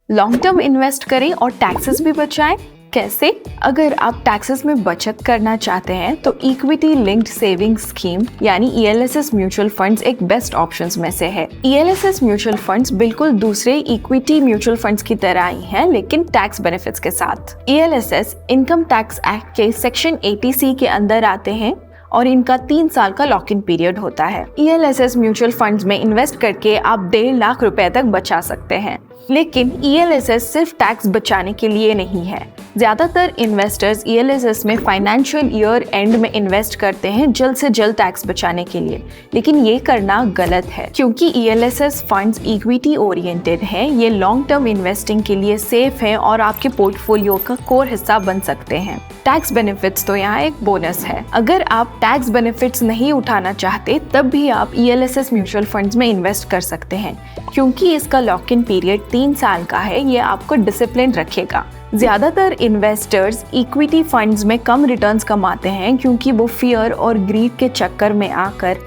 Long term invest करें और taxes भी बचाएं। कैसे? अगर आप टैक्सेस में बचत करना चाहते हैं तो इक्विटी लिंक्ड सेविंग स्कीम यानी ELSS म्यूचुअल फंड्स एक बेस्ट ऑप्शंस में से है। ELSS म्यूचुअल फंड्स बिल्कुल दूसरे इक्विटी म्यूचुअल फंड्स की तरह ही हैं, लेकिन टैक्स बेनिफिट्स के साथ। ELSS इनकम टैक्स एक्ट के सेक्शन 80C के अंदर आते हैं और इनका 3 साल का लॉक इन पीरियड होता है। ELSS म्यूचुअल फंड्स में इन्वेस्ट करके आप 1.5 लाख रुपए तक बचा सकते हैं। लेकिन ELSS सिर्फ टैक्स बचाने के लिए नहीं है। ज्यादातर इन्वेस्टर्स ELSS में फाइनेंशियल ईयर एंड में इन्वेस्ट करते हैं जल्द से जल्द टैक्स बचाने के लिए, लेकिन ये करना गलत है क्योंकि ELSS फंड्स इक्विटी ओरिएंटेड हैं। ये लॉन्ग टर्म इन्वेस्टिंग के लिए सेफ है और आपके पोर्टफोलियो का कोर हिस्सा बन सकते हैं। टैक्स बेनिफिट्स तो यहाँ एक बोनस है। अगर आप टैक्स बेनिफिट्स नहीं उठाना चाहते तब भी आप ELSS म्यूचुअल फंड्स में इन्वेस्ट कर सकते हैं क्योंकि इसका लॉक इन पीरियड 3 साल का है। ये आपको डिसिप्लिन रखेगा। ज्यादातर इन्वेस्टर्स इक्विटी फंड्स में कम रिटर्न्स कमाते हैं क्योंकि वो फियर और ग्रीड के चक्कर में आकर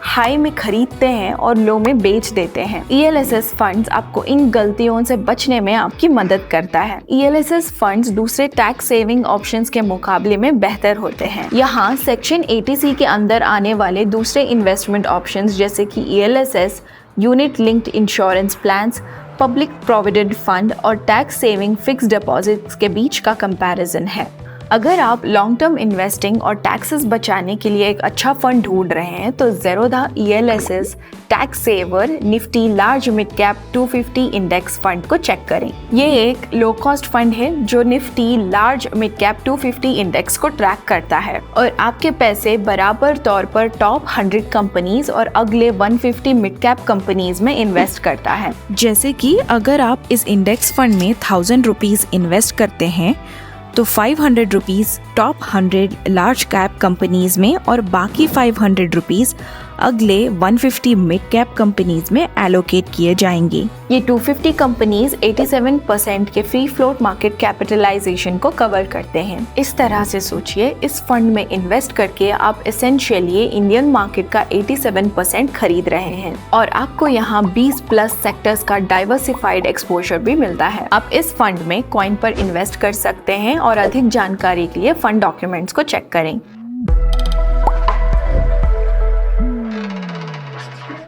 हाई में खरीदते हैं और लो में बेच देते हैं। ELSS फंड्स आपको इन गलतियों से बचने में आपकी मदद करता है। ELSS फंड्स दूसरे टैक्स सेविंग ऑप्शंस के मुकाबले में बेहतर होते हैं। यहाँ सेक्शन 80C के अंदर आने वाले दूसरे इन्वेस्टमेंट ऑप्शंस जैसे कि ELSS, unit linked insurance plans, public provident fund और टैक्स सेविंग फिक्स्ड डिपॉजिट्स के बीच का कंपैरिजन है। अगर आप लॉन्ग टर्म इन्वेस्टिंग और टैक्सेस बचाने के लिए एक अच्छा फंड ढूंढ रहे हैं तो Zerodha ELSS tax saver Nifty large mid cap 250 index fund को चेक करें। ये एक लो कॉस्ट फंड है जो Nifty large mid cap 250 index को ट्रैक करता है और आपके पैसे बराबर तौर पर टॉप 100 कंपनीज और अगले 150 मिड कैप कंपनीज में इन्वेस्ट करता है। जैसे कि अगर आप इस इंडेक्स फंड में 1000 रुपीज इन्वेस्ट करते हैं तो 500 rupees top 100 large cap companies में और बाकी 500 रुपीज अगले 150 मिड कैप कंपनीज में एलोकेट किए जाएंगे। ये 250 कंपनीज 87% के फ्री फ्लोट मार्केट कैपिटलाइजेशन को कवर करते हैं। इस तरह से सोचिए, इस फंड में इन्वेस्ट करके आप एसेंशियली इंडियन मार्केट का 87% खरीद रहे हैं और आपको यहाँ 20+ सेक्टर्स का डाइवर्सिफाइड एक्सपोजर भी मिलता है। आप इस फंड में कॉइन पर इन्वेस्ट कर सकते हैं और अधिक जानकारी के लिए फंड डॉक्यूमेंट्स को चेक करें।